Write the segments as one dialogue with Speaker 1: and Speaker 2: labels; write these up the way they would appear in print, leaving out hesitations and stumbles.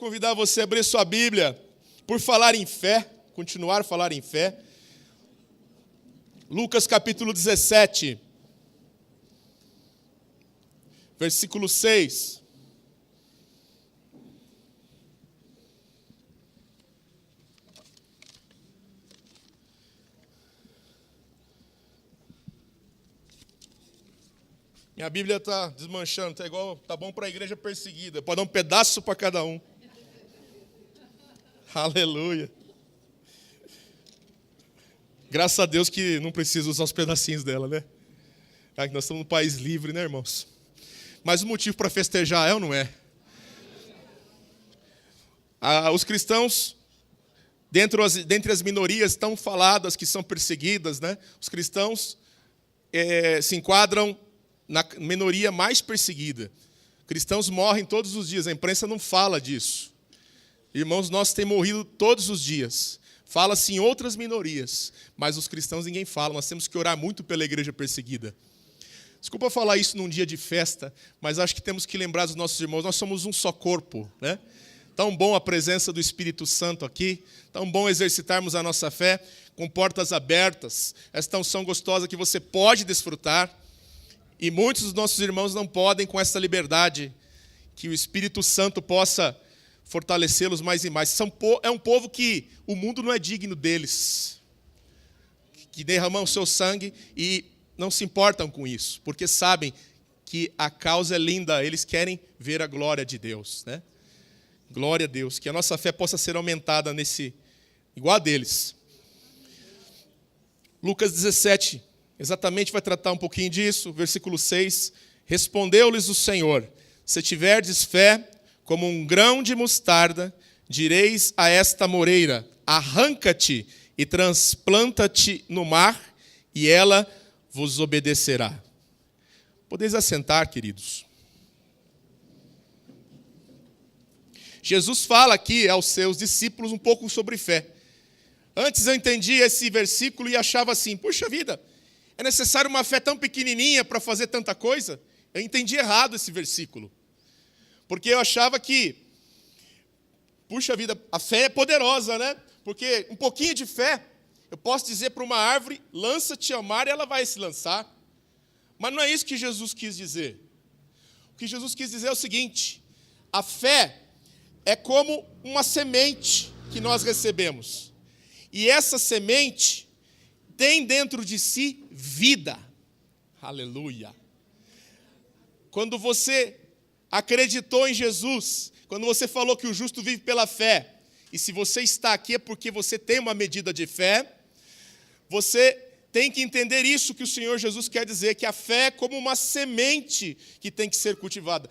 Speaker 1: convidar você a abrir sua Bíblia, por falar em fé, continuar a falar em fé. Lucas capítulo 17, versículo 6. Minha Bíblia está desmanchando, tá bom para a igreja perseguida. Pode dar um pedaço para cada um. Aleluia. Graças a Deus que não precisa usar os pedacinhos dela, né? Nós estamos num país livre, né, irmãos? Mas o motivo para festejar é ou não é? Os cristãos, dentre as minorias tão faladas que são perseguidas, né? Os cristãos se enquadram na minoria mais perseguida. Cristãos morrem todos os dias, a imprensa não fala disso. Irmãos, nós temos morrido todos os dias. Fala-se em outras minorias, mas os cristãos ninguém fala. Nós temos que orar muito pela igreja perseguida. Desculpa falar isso num dia de festa, mas acho que temos que lembrar dos nossos irmãos. Nós somos um só corpo, né? Tão bom a presença do Espírito Santo aqui, tão bom exercitarmos a nossa fé com portas abertas. Esta unção gostosa que você pode desfrutar. E muitos dos nossos irmãos não podem com essa liberdade, que o Espírito Santo possa fortalecê-los mais e mais. É um povo que o mundo não é digno deles, que derramam o seu sangue e não se importam com isso, porque sabem que a causa é linda, eles querem ver a glória de Deus, né? Glória a Deus, que a nossa fé possa ser aumentada igual a deles. Lucas 17, exatamente vai tratar um pouquinho disso, versículo 6. Respondeu-lhes o Senhor: se tiverdes fé como um grão de mostarda, direis a esta moreira: arranca-te e transplanta-te no mar, e ela vos obedecerá. Podeis assentar, queridos. Jesus fala aqui aos seus discípulos um pouco sobre fé. Antes eu entendia esse versículo e achava assim: puxa vida, é necessário uma fé tão pequenininha para fazer tanta coisa? Eu entendi errado esse versículo. Porque eu achava que, puxa vida, a fé é poderosa, né? Porque um pouquinho de fé, eu posso dizer para uma árvore: lança-te ao mar, e ela vai se lançar. Mas não é isso que Jesus quis dizer. O que Jesus quis dizer é o seguinte: a fé é como uma semente que nós recebemos. E essa semente tem dentro de si vida. Aleluia. Quando você acreditou em Jesus, quando você falou que o justo vive pela fé, e se você está aqui é porque você tem uma medida de fé, você tem que entender isso que o Senhor Jesus quer dizer, que a fé é como uma semente que tem que ser cultivada.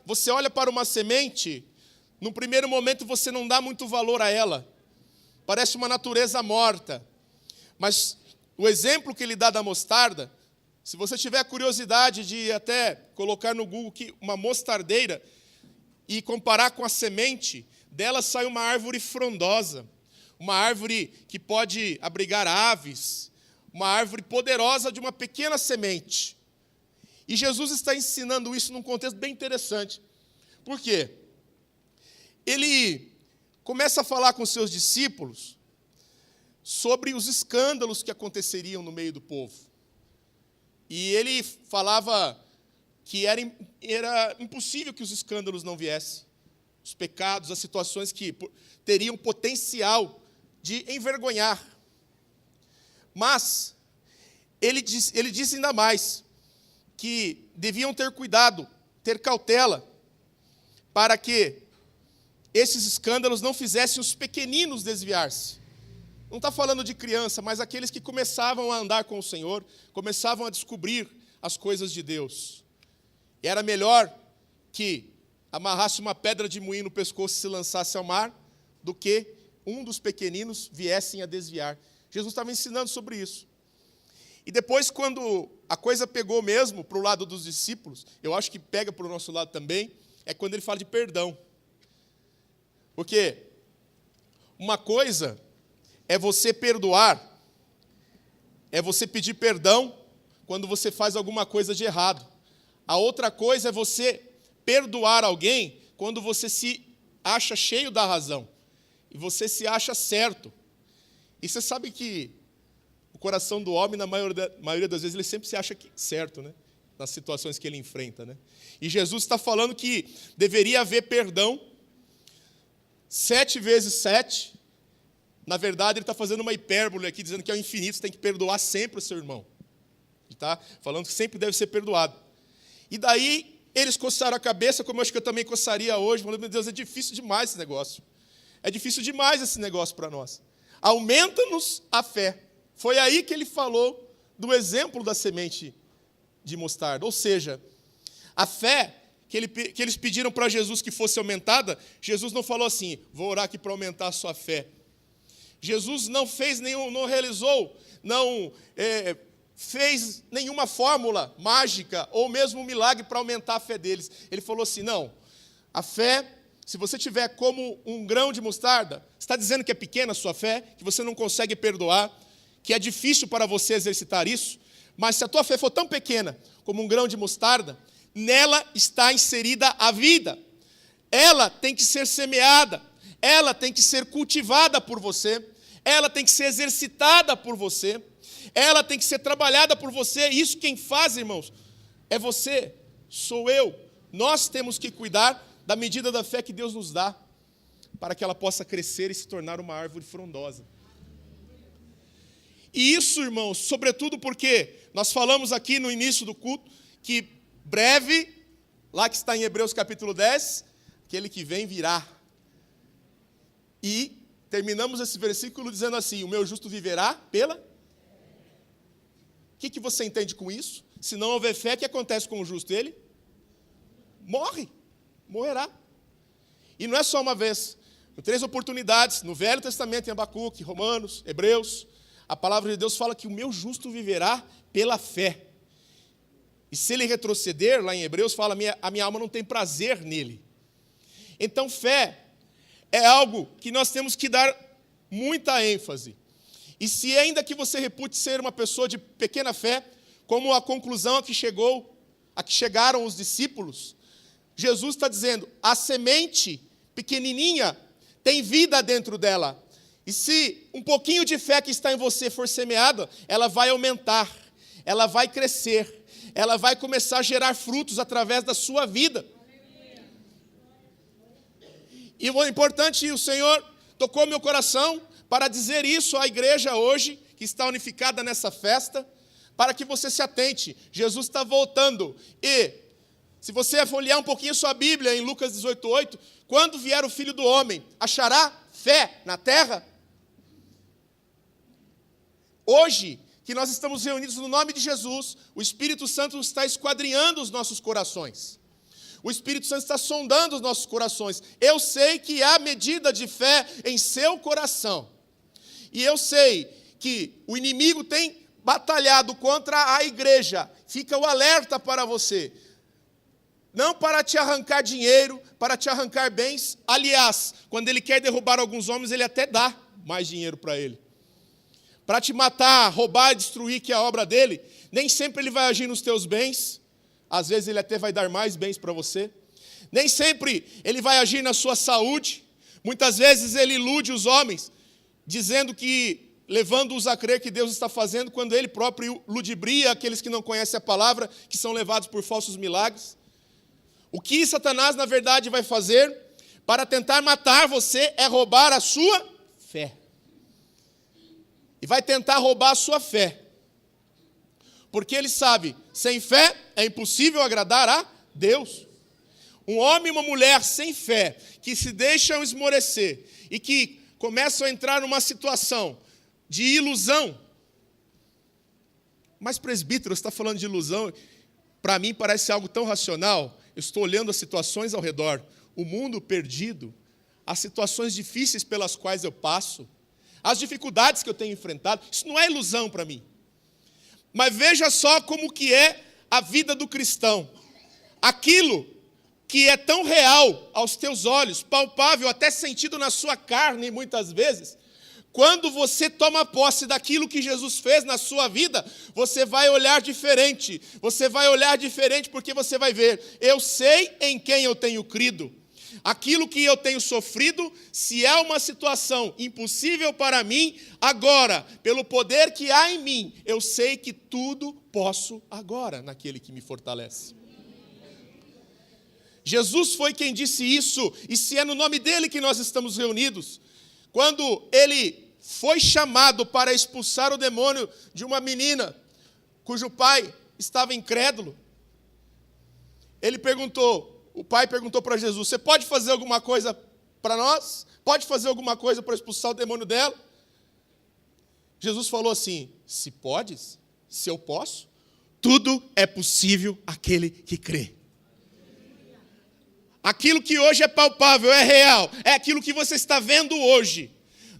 Speaker 1: Você olha para uma semente, no primeiro momento você não dá muito valor a ela, parece uma natureza morta, mas o exemplo que ele dá da mostarda, se você tiver a curiosidade de até colocar no Google que uma mostardeira e comparar com a semente, dela sai uma árvore frondosa, uma árvore que pode abrigar aves, uma árvore poderosa de uma pequena semente. E Jesus está ensinando isso num contexto bem interessante. Por quê? Ele começa a falar com seus discípulos sobre os escândalos que aconteceriam no meio do povo. E ele falava que era impossível que os escândalos não viessem. Os pecados, as situações que teriam potencial de envergonhar. Mas ele disse ainda mais que deviam ter cuidado, ter cautela, para que esses escândalos não fizessem os pequeninos desviar-se. Não está falando de criança, mas aqueles que começavam a andar com o Senhor, começavam a descobrir as coisas de Deus. E era melhor que amarrasse uma pedra de moinho no pescoço e se lançasse ao mar, do que um dos pequeninos viessem a desviar. Jesus estava ensinando sobre isso. E depois, quando a coisa pegou mesmo para o lado dos discípulos, eu acho que pega para o nosso lado também, é quando ele fala de perdão. Porque uma coisa é você perdoar, é você pedir perdão quando você faz alguma coisa de errado. A outra coisa é você perdoar alguém quando você se acha cheio da razão. E você se acha certo. E você sabe que o coração do homem, na maioria das vezes, ele sempre se acha certo, né? Nas situações que ele enfrenta, né? E Jesus está falando que deveria haver perdão 7 vezes 7. Na verdade, ele está fazendo uma hipérbole aqui, dizendo que é o infinito, você tem que perdoar sempre o seu irmão. Ele está falando que sempre deve ser perdoado. E daí, eles coçaram a cabeça, como eu acho que eu também coçaria hoje, falando, meu Deus, é difícil demais esse negócio. É difícil demais esse negócio para nós. Aumenta-nos a fé. Foi aí que ele falou do exemplo da semente de mostarda. Ou seja, a fé que eles pediram para Jesus que fosse aumentada, Jesus não falou assim, vou orar aqui para aumentar a sua fé. Jesus não fez nenhum, não realizou, não fez nenhuma fórmula mágica ou mesmo um milagre para aumentar a fé deles. Ele falou assim, não, a fé, se você tiver como um grão de mostarda, você está dizendo que é pequena a sua fé, que você não consegue perdoar, que é difícil para você exercitar isso, mas se a tua fé for tão pequena como um grão de mostarda, nela está inserida a vida. Ela tem que ser semeada, ela tem que ser cultivada por você, ela tem que ser exercitada por você, ela tem que ser trabalhada por você. Isso quem faz, irmãos, é você, sou eu. Nós temos que cuidar da medida da fé que Deus nos dá, para que ela possa crescer e se tornar uma árvore frondosa. E isso, irmãos, sobretudo porque nós falamos aqui no início do culto, que breve, lá que está em Hebreus capítulo 10, aquele que vem virá. E terminamos esse versículo dizendo assim, o meu justo viverá pela... O que você entende com isso? Se não houver fé, o que acontece com o justo? Ele morrerá. E não é só uma vez. Em 3 oportunidades, no Velho Testamento, em Abacuque, Romanos, Hebreus, a palavra de Deus fala que o meu justo viverá pela fé. E se ele retroceder, lá em Hebreus, fala, a minha alma não tem prazer nele. Então, fé é algo que nós temos que dar muita ênfase. E se ainda que você repute ser uma pessoa de pequena fé, como a conclusão a que chegaram os discípulos, Jesus está dizendo, a semente pequenininha tem vida dentro dela. E se um pouquinho de fé que está em você for semeada, ela vai aumentar, ela vai crescer, ela vai começar a gerar frutos através da sua vida. E o importante, o Senhor tocou meu coração para dizer isso à igreja hoje, que está unificada nessa festa, para que você se atente. Jesus está voltando. E, se você folhear um pouquinho sua Bíblia, em Lucas 18:8, quando vier o Filho do Homem, achará fé na terra? Hoje, que nós estamos reunidos no nome de Jesus, o Espírito Santo está esquadrinhando os nossos corações. O Espírito Santo está sondando os nossos corações. Eu sei que há medida de fé em seu coração. E eu sei que o inimigo tem batalhado contra a igreja. Fica o alerta para você. Não para te arrancar dinheiro, para te arrancar bens. Aliás, quando ele quer derrubar alguns homens, ele até dá mais dinheiro para ele. Para te matar, roubar e destruir, que é a obra dele, nem sempre ele vai agir nos teus bens. Às vezes ele até vai dar mais bens para você. Nem sempre ele vai agir na sua saúde. Muitas vezes ele ilude os homens, dizendo que, levando-os a crer que Deus está fazendo, quando ele próprio ludibria aqueles que não conhecem a palavra, que são levados por falsos milagres. O que Satanás, na verdade, vai fazer para tentar matar você é roubar a sua fé. E vai tentar roubar a sua fé. Porque ele sabe, sem fé é impossível agradar a Deus. Um homem e uma mulher sem fé, que se deixam esmorecer e que começam a entrar numa situação de ilusão. Mas, presbítero, você está falando de ilusão? Para mim parece algo tão racional. Eu estou olhando as situações ao redor, o mundo perdido, as situações difíceis pelas quais eu passo, as dificuldades que eu tenho enfrentado. Isso não é ilusão para mim. Mas veja só como que é a vida do cristão. Aquilo que é tão real aos teus olhos, palpável, até sentido na sua carne muitas vezes, quando você toma posse daquilo que Jesus fez na sua vida, você vai olhar diferente. Você vai olhar diferente porque você vai ver, eu sei em quem eu tenho crido. aquilo que eu tenho sofrido, se é uma situação impossível para mim, agora, pelo poder que há em mim, eu sei que tudo posso agora naquele que me fortalece. Jesus foi quem disse isso, e se é no nome dele que nós estamos reunidos, quando ele foi chamado para expulsar o demônio de uma menina, cujo pai estava incrédulo, o pai perguntou para Jesus, você pode fazer alguma coisa para nós? Pode fazer alguma coisa para expulsar o demônio dela? Jesus falou assim, se podes, se eu posso, tudo é possível àquele que crê. Aquilo que hoje é palpável, é real, é aquilo que você está vendo hoje.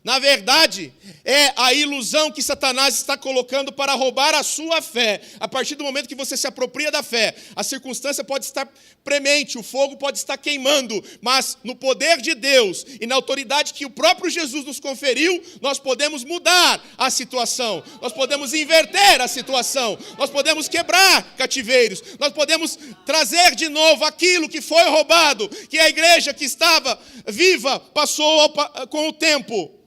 Speaker 1: Na verdade, é a ilusão que Satanás está colocando para roubar a sua fé. A partir do momento que você se apropria da fé, a circunstância pode estar premente, o fogo pode estar queimando, mas no poder de Deus e na autoridade que o próprio Jesus nos conferiu, nós podemos mudar a situação, nós podemos inverter a situação, nós podemos quebrar cativeiros, nós podemos trazer de novo aquilo que foi roubado, que a igreja que estava viva passou com o tempo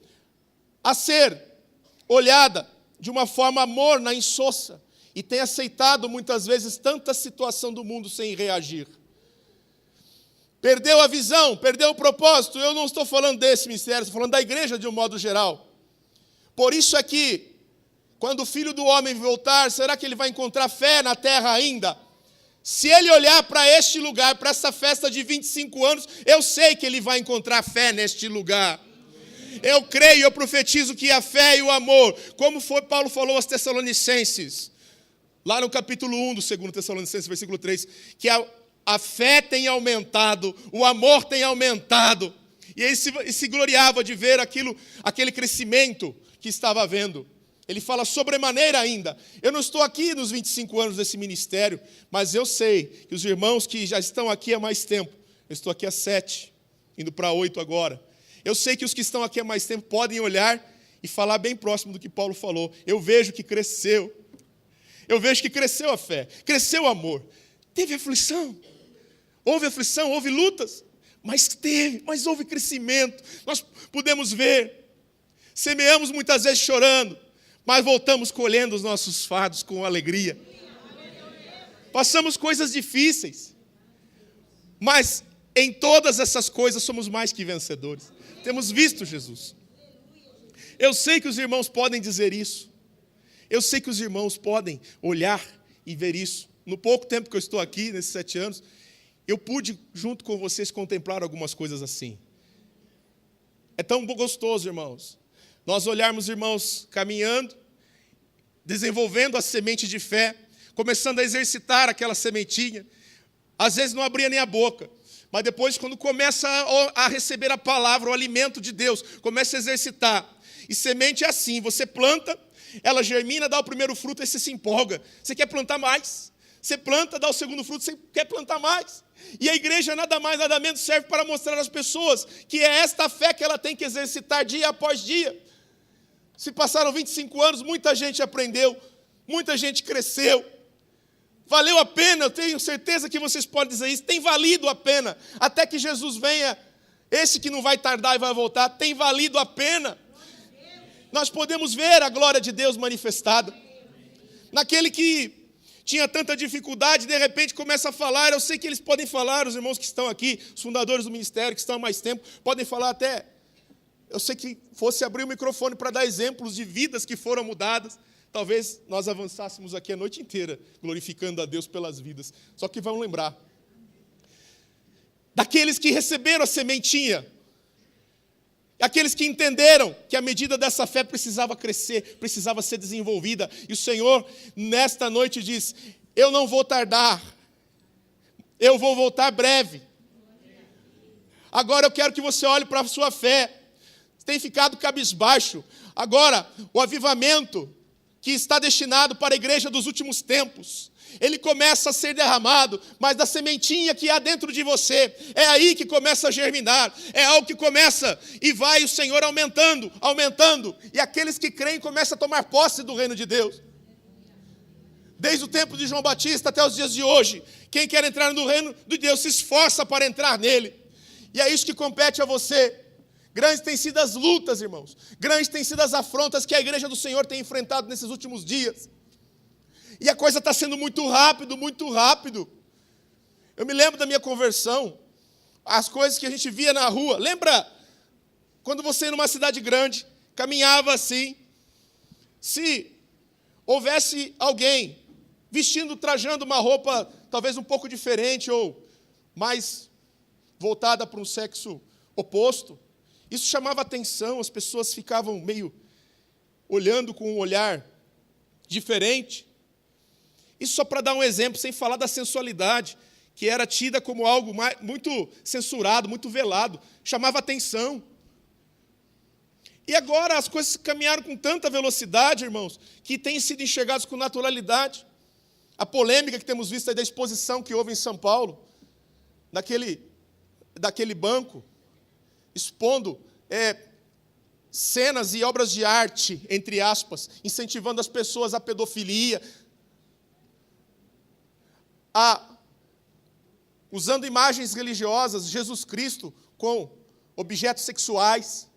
Speaker 1: a ser olhada de uma forma morna, insossa, e tem aceitado muitas vezes tanta situação do mundo sem reagir. Perdeu a visão, perdeu o propósito. Eu não estou falando desse ministério, estou falando da igreja de um modo geral. Por isso é que, quando o Filho do Homem voltar, será que ele vai encontrar fé na terra ainda? Se ele olhar para este lugar, para essa festa de 25 anos, eu sei que ele vai encontrar fé neste lugar. Eu creio, eu profetizo que a fé e o amor, como Paulo falou aos Tessalonicenses, lá no capítulo 1 do 2 Tessalonicenses, versículo 3, que a fé tem aumentado, o amor tem aumentado, e ele se gloriava de ver aquele crescimento que estava havendo. Ele fala sobremaneira ainda. Eu não estou aqui nos 25 anos desse ministério, mas eu sei que os irmãos que já estão aqui há mais tempo, eu estou aqui há 7, indo para 8 agora, eu sei que os que estão aqui há mais tempo podem olhar e falar bem próximo do que Paulo falou. Eu vejo que cresceu. Eu vejo que cresceu a fé, cresceu o amor. Teve aflição, houve lutas, mas houve crescimento. Nós pudemos ver, semeamos muitas vezes chorando, mas voltamos colhendo os nossos fardos com alegria. Passamos coisas difíceis, mas em todas essas coisas somos mais que vencedores. Temos visto Jesus. Eu sei que os irmãos podem dizer isso. Eu sei que os irmãos podem olhar e ver isso. No pouco tempo que eu estou aqui, nesses 7 anos, eu pude, junto com vocês, contemplar algumas coisas assim. É tão gostoso, irmãos, nós olharmos irmãos caminhando, desenvolvendo a semente de fé, começando a exercitar aquela sementinha. Às vezes não abria nem a boca. Mas depois, quando começa a receber a palavra, o alimento de Deus, começa a exercitar. E semente é assim, você planta, ela germina, dá o primeiro fruto, aí você se empolga. Você quer plantar mais. Você planta, dá o segundo fruto, você quer plantar mais. E a igreja nada mais, nada menos serve para mostrar às pessoas que é esta fé que ela tem que exercitar dia após dia. Se passaram 25 anos, muita gente aprendeu, muita gente cresceu. Valeu a pena, eu tenho certeza que vocês podem dizer isso, tem valido a pena, até que Jesus venha, esse que não vai tardar e vai voltar, tem valido a pena. Nós podemos ver a glória de Deus manifestada. Naquele que tinha tanta dificuldade, de repente começa a falar, eu sei que eles podem falar, os irmãos que estão aqui, os fundadores do ministério, que estão há mais tempo, podem falar até, eu sei que fosse abrir o microfone para dar exemplos de vidas que foram mudadas, talvez nós avançássemos aqui a noite inteira, glorificando a Deus pelas vidas. Só que vamos lembrar daqueles que receberam a sementinha, aqueles que entenderam que a medida dessa fé precisava crescer, precisava ser desenvolvida. E o Senhor, nesta noite, diz, eu não vou tardar, eu vou voltar breve. Agora eu quero que você olhe para a sua fé. Você tem ficado cabisbaixo. Agora, o avivamento que está destinado para a igreja dos últimos tempos, ele começa a ser derramado, mas da sementinha que há dentro de você, é aí que começa a germinar, é algo que começa e vai o Senhor aumentando, e aqueles que creem começam a tomar posse do reino de Deus. Desde o tempo de João Batista até os dias de hoje, quem quer entrar no reino de Deus se esforça para entrar nele. E é isso que compete a você. Grandes têm sido as lutas, irmãos. Grandes têm sido as afrontas que a igreja do Senhor tem enfrentado nesses últimos dias. E a coisa está sendo muito rápido, muito rápido. Eu me lembro da minha conversão, as coisas que a gente via na rua. Lembra quando você ia numa cidade grande, caminhava assim, se houvesse alguém vestindo, trajando uma roupa talvez um pouco diferente ou mais voltada para um sexo oposto, isso chamava atenção, as pessoas ficavam meio olhando com um olhar diferente. Isso só para dar um exemplo, sem falar da sensualidade, que era tida como algo muito censurado, muito velado, chamava atenção. E agora as coisas caminharam com tanta velocidade, irmãos, que têm sido enxergadas com naturalidade. A polêmica que temos visto aí da exposição que houve em São Paulo, daquele banco, expondo cenas e obras de arte, entre aspas, incentivando as pessoas à pedofilia, usando imagens religiosas, Jesus Cristo com objetos sexuais.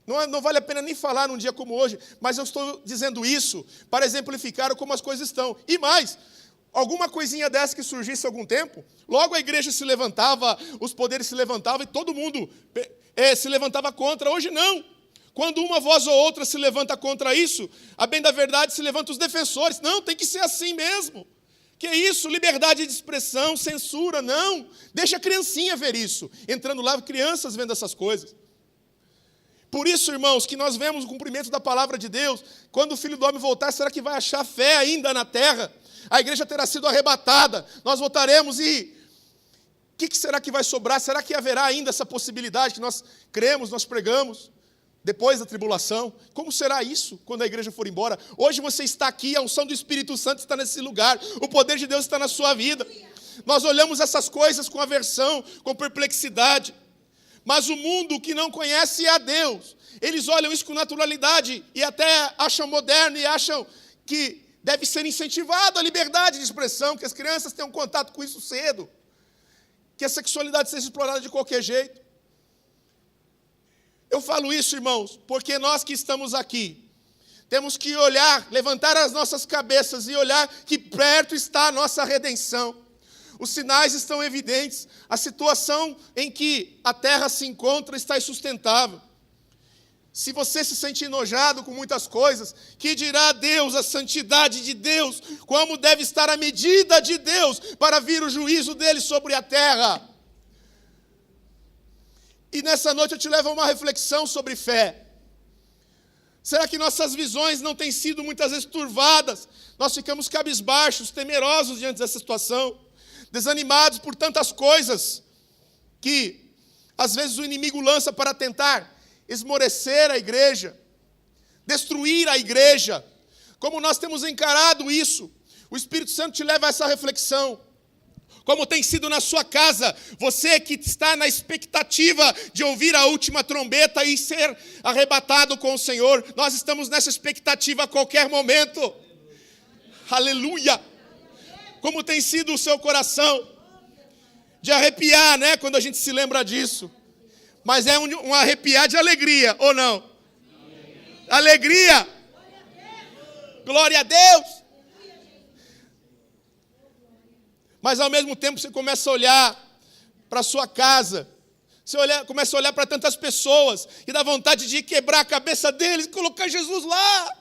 Speaker 1: Não vale a pena nem falar num dia como hoje, mas eu estou dizendo isso para exemplificar como as coisas estão. E mais, alguma coisinha dessa que surgisse há algum tempo, logo a igreja se levantava, os poderes se levantavam e todo mundo se levantava contra. Hoje não. Quando uma voz ou outra se levanta contra isso, a bem da verdade se levantam os defensores. Não, tem que ser assim mesmo. Que isso? Liberdade de expressão, censura, não. Deixa a criancinha ver isso. Entrando lá, crianças vendo essas coisas. Por isso, irmãos, que nós vemos o cumprimento da palavra de Deus. Quando o Filho do Homem voltar, será que vai achar fé ainda na terra? A igreja terá sido arrebatada. Nós voltaremos e o que será que vai sobrar? Será que haverá ainda essa possibilidade que nós cremos, nós pregamos? Depois da tribulação, como será isso quando a igreja for embora? Hoje você está aqui, a unção do Espírito Santo está nesse lugar, o poder de Deus está na sua vida. Nós olhamos essas coisas com aversão, com perplexidade, mas o mundo que não conhece a Deus, eles olham isso com naturalidade e até acham moderno e acham que deve ser incentivado a liberdade de expressão, que as crianças tenham contato com isso cedo, que a sexualidade seja explorada de qualquer jeito. Eu falo isso, irmãos, porque nós que estamos aqui, temos que olhar, levantar as nossas cabeças e olhar que perto está a nossa redenção. Os sinais estão evidentes, a situação em que a terra se encontra está insustentável. Se você se sente enojado com muitas coisas, que dirá Deus, a santidade de Deus, como deve estar a medida de Deus para vir o juízo dele sobre a terra. E nessa noite eu te levo a uma reflexão sobre fé. Será que nossas visões não têm sido muitas vezes turvadas? Nós ficamos cabisbaixos, temerosos diante dessa situação, desanimados por tantas coisas que às vezes o inimigo lança para tentar esmorecer a igreja, destruir a igreja. Como nós temos encarado isso? O Espírito Santo te leva a essa reflexão. Como tem sido na sua casa, você que está na expectativa de ouvir a última trombeta e ser arrebatado com o Senhor, nós estamos nessa expectativa a qualquer momento. Aleluia! Como tem sido o seu coração? De arrepiar, né, quando a gente se lembra disso. Mas é um arrepiar de alegria, ou não? Alegria! Glória a Deus! Mas ao mesmo tempo você começa a olhar para a sua casa, você começa a olhar para tantas pessoas e dá vontade de quebrar a cabeça deles e colocar Jesus lá.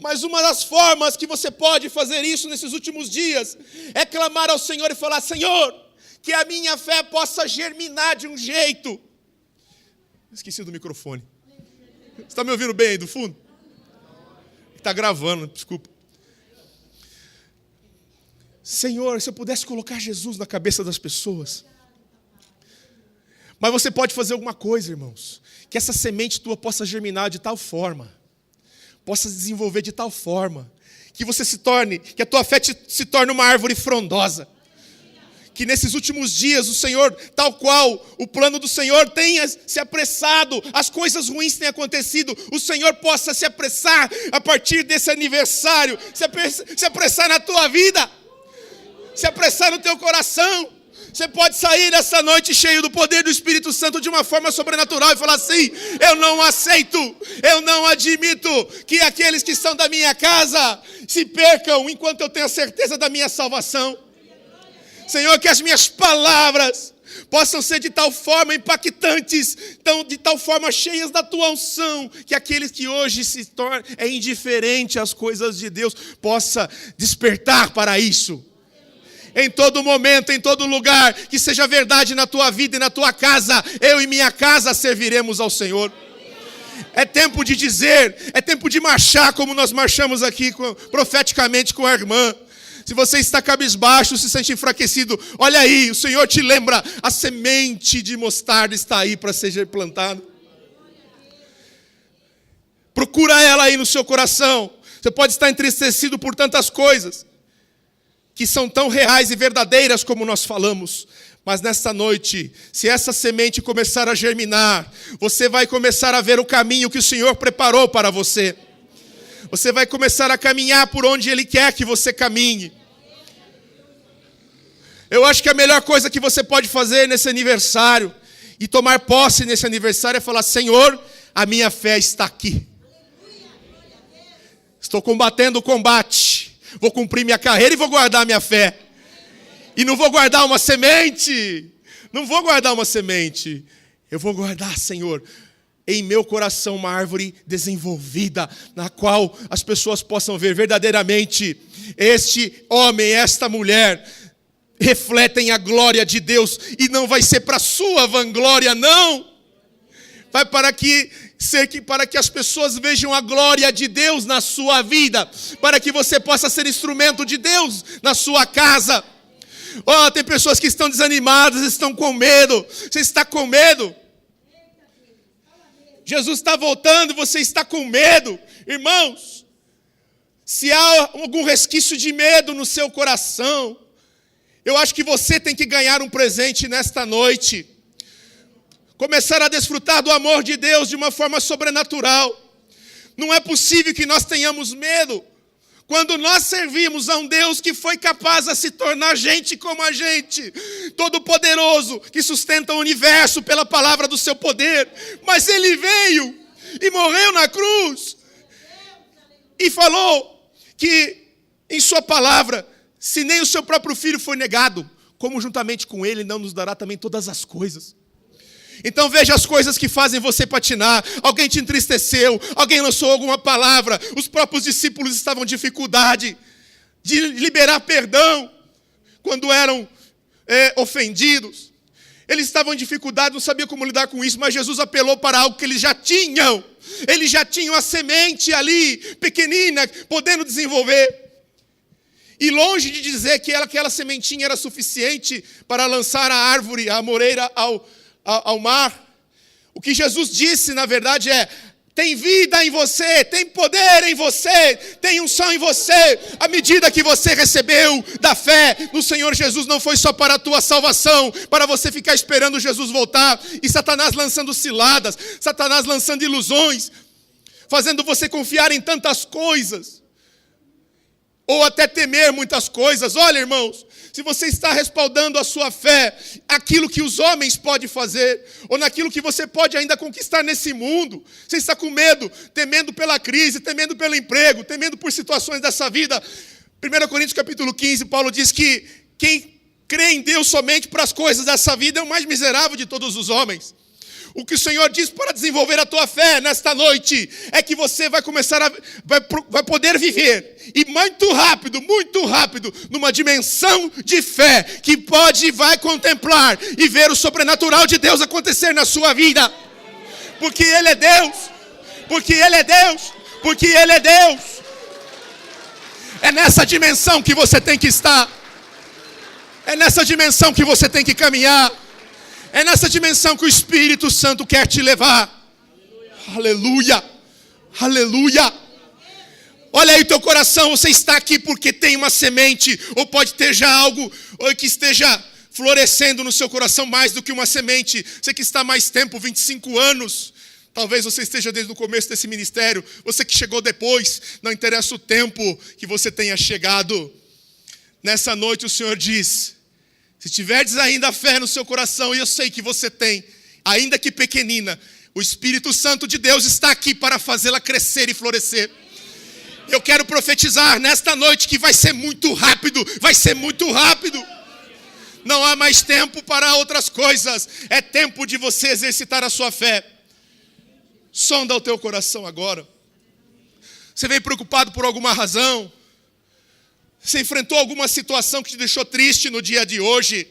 Speaker 1: Mas uma das formas que você pode fazer isso nesses últimos dias é clamar ao Senhor e falar: Senhor, que a minha fé possa germinar de um jeito. Esqueci do microfone. Você está me ouvindo bem aí do fundo? Está gravando, desculpa. Senhor, se eu pudesse colocar Jesus na cabeça das pessoas. Mas você pode fazer alguma coisa, irmãos, que essa semente tua possa germinar de tal forma, possa se desenvolver de tal forma, que você que a tua fé se torne uma árvore frondosa. Que nesses últimos dias o Senhor, tal qual o plano do Senhor tenha se apressado, as coisas ruins tenham acontecido, o Senhor possa se apressar a partir desse aniversário, se apressar na tua vida, se apressar no teu coração, Você pode sair dessa noite cheio do poder do Espírito Santo de uma forma sobrenatural e falar assim: eu não aceito, eu não admito que aqueles que estão da minha casa se percam enquanto eu tenho a certeza da minha salvação. Senhor, que as minhas palavras possam ser de tal forma impactantes, de tal forma cheias da tua unção, que aqueles que hoje se tornam indiferente às coisas de Deus, possa despertar para isso. Em todo momento, em todo lugar, que seja verdade na tua vida e na tua casa, eu e minha casa serviremos ao Senhor. É tempo de dizer, é tempo de marchar como nós marchamos aqui profeticamente com a irmã. Se você está cabisbaixo, se sente enfraquecido, olha aí, o Senhor te lembra, a semente de mostarda está aí para ser plantada. Procura ela aí no seu coração. Você pode estar entristecido por tantas coisas que são tão reais e verdadeiras como nós falamos. Mas nesta noite, se essa semente começar a germinar, você vai começar a ver o caminho que o Senhor preparou para você. Você vai começar a caminhar por onde Ele quer que você caminhe. Eu acho que a melhor coisa que você pode fazer nesse aniversário, e tomar posse nesse aniversário, é falar: Senhor, a minha fé está aqui. Estou combatendo o combate. Vou cumprir minha carreira e vou guardar minha fé. E não vou guardar uma semente. Não vou guardar uma semente. Eu vou guardar, Senhor, em meu coração uma árvore desenvolvida, na qual as pessoas possam ver verdadeiramente este homem, esta mulher, refletem a glória de Deus. E não vai ser para sua vanglória, não. Vai para que as pessoas vejam a glória de Deus na sua vida, para que você possa ser instrumento de Deus na sua casa. Oh, tem pessoas que estão desanimadas, estão com medo. Você está com medo? Jesus está voltando, você está com medo. Irmãos, se há algum resquício de medo no seu coração, eu acho que você tem que ganhar um presente nesta noite. Começar a desfrutar do amor de Deus de uma forma sobrenatural. Não é possível que nós tenhamos medo quando nós servimos a um Deus que foi capaz de se tornar gente como a gente, todo-poderoso, que sustenta o universo pela palavra do seu poder. Mas Ele veio e morreu na cruz e falou que em sua palavra, se nem o seu próprio filho foi negado, como juntamente com Ele não nos dará também todas as coisas. Então veja as coisas que fazem você patinar. Alguém te entristeceu, alguém lançou alguma palavra, os próprios discípulos estavam em dificuldade de liberar perdão quando eram ofendidos. Eles estavam em dificuldade, não sabiam como lidar com isso, mas Jesus apelou para algo que eles já tinham. Eles já tinham a semente ali, pequenina, podendo desenvolver. E longe de dizer que aquela sementinha era suficiente para lançar a árvore, a amoreira ao mar, o que Jesus disse, na verdade, é: tem vida em você, tem poder em você, tem unção em você. A medida que você recebeu da fé no Senhor Jesus não foi só para a tua salvação, para você ficar esperando Jesus voltar, e Satanás lançando ciladas, Satanás lançando ilusões, fazendo você confiar em tantas coisas, ou até temer muitas coisas. Olha, irmãos, se você está respaldando a sua fé, aquilo que os homens podem fazer, ou naquilo que você pode ainda conquistar nesse mundo, você está com medo, temendo pela crise, temendo pelo emprego, temendo por situações dessa vida. 1 Coríntios capítulo 15, Paulo diz que quem crê em Deus somente para as coisas dessa vida é o mais miserável de todos os homens. O que o Senhor diz para desenvolver a tua fé nesta noite é que você vai começar vai poder viver, e muito rápido, numa dimensão de fé que vai contemplar e ver o sobrenatural de Deus acontecer na sua vida. Porque Ele é Deus, porque Ele é Deus, porque Ele é Deus. É nessa dimensão que você tem que estar, é nessa dimensão que você tem que caminhar. É nessa dimensão que o Espírito Santo quer te levar. Aleluia, aleluia. Olha aí o teu coração, você está aqui porque tem uma semente, ou pode ter já algo que esteja florescendo no seu coração mais do que uma semente. Você que está há mais tempo, 25 anos, talvez você esteja desde o começo desse ministério, você que chegou depois, não interessa o tempo que você tenha chegado. Nessa noite o Senhor diz: Se tiverdes ainda fé no seu coração, e eu sei que você tem, ainda que pequenina, o Espírito Santo de Deus está aqui para fazê-la crescer e florescer. Eu quero profetizar nesta noite que vai ser muito rápido, vai ser muito rápido. Não há mais tempo para outras coisas, é tempo de você exercitar a sua fé. Sonda o teu coração agora. Você vem preocupado por alguma razão? Você enfrentou alguma situação que te deixou triste no dia de hoje?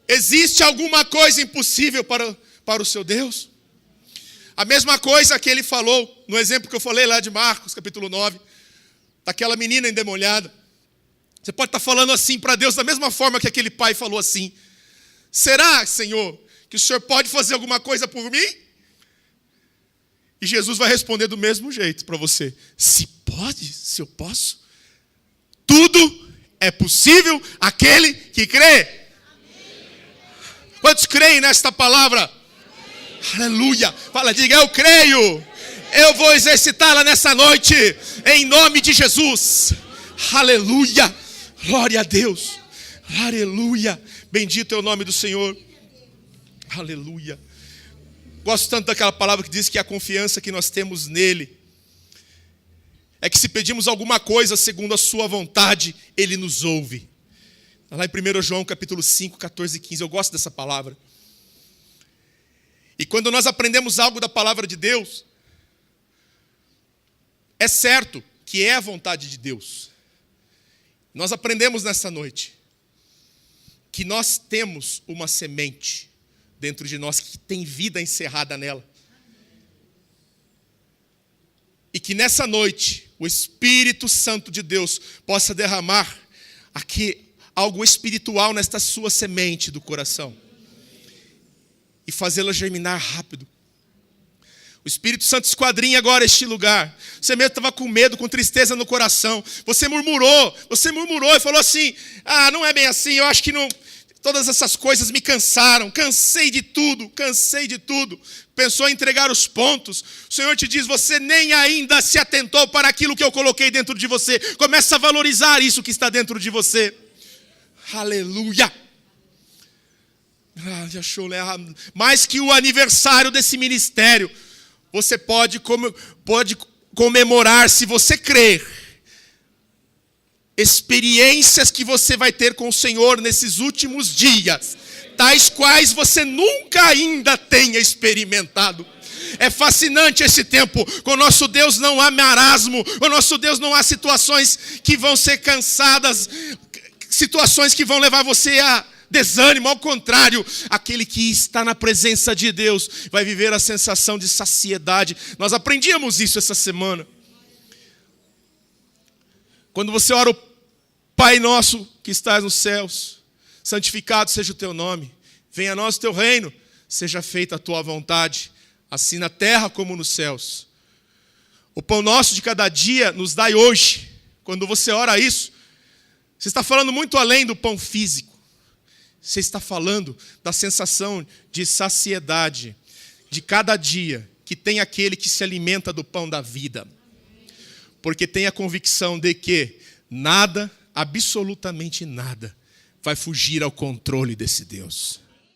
Speaker 1: Existe alguma coisa impossível para o seu Deus? A mesma coisa que ele falou, no exemplo que eu falei lá de Marcos, capítulo 9, daquela menina endemoniada. Você pode estar falando assim para Deus da mesma forma que aquele pai falou assim: será, Senhor, que o Senhor pode fazer alguma coisa por mim? E Jesus vai responder do mesmo jeito para você: se pode, se eu posso. Tudo é possível àquele que crê. Amém. Quantos creem nesta palavra? Amém. Aleluia. Fala, diga: eu creio. Eu vou exercitá-la nessa noite, em nome de Jesus. Aleluia. Glória a Deus. Aleluia. Bendito é o nome do Senhor. Aleluia. Gosto tanto daquela palavra que diz que a confiança que nós temos nele é que se pedimos alguma coisa segundo a sua vontade, ele nos ouve. Lá em 1 João capítulo 5, 14 e 15, eu gosto dessa palavra. E quando nós aprendemos algo da palavra de Deus, é certo que é a vontade de Deus. Nós aprendemos nessa noite que nós temos uma semente dentro de nós que tem vida encerrada nela. E que nessa noite o Espírito Santo de Deus possa derramar aqui algo espiritual nesta sua semente do coração e fazê-la germinar rápido. O Espírito Santo esquadrinha agora este lugar. Você mesmo estava com medo, com tristeza no coração. Você murmurou e falou assim: não é bem assim, eu acho que não... Todas essas coisas me cansaram, cansei de tudo. Pensou em entregar os pontos. O Senhor te diz: você nem ainda se atentou para aquilo que eu coloquei dentro de você. Começa a valorizar isso que está dentro de você. Aleluia. Mais que o aniversário desse ministério, você pode comemorar, se você crer, experiências que você vai ter com o Senhor nesses últimos dias, tais quais você nunca ainda tenha experimentado. É fascinante esse tempo. Com o nosso Deus não há marasmo, com o nosso Deus não há situações que vão ser cansadas, situações que vão levar você a desânimo. Ao contrário, aquele que está na presença de Deus vai viver a sensação de saciedade. Nós aprendíamos isso essa semana. Quando você ora: o Pai nosso que estás nos céus, santificado seja o teu nome, venha a nós o teu reino, seja feita a tua vontade, assim na terra como nos céus. O pão nosso de cada dia nos dai hoje. Quando você ora isso, você está falando muito além do pão físico. Você está falando da sensação de saciedade de cada dia que tem aquele que se alimenta do pão da vida. Porque tem a convicção de que nada, absolutamente nada, vai fugir ao controle desse Deus.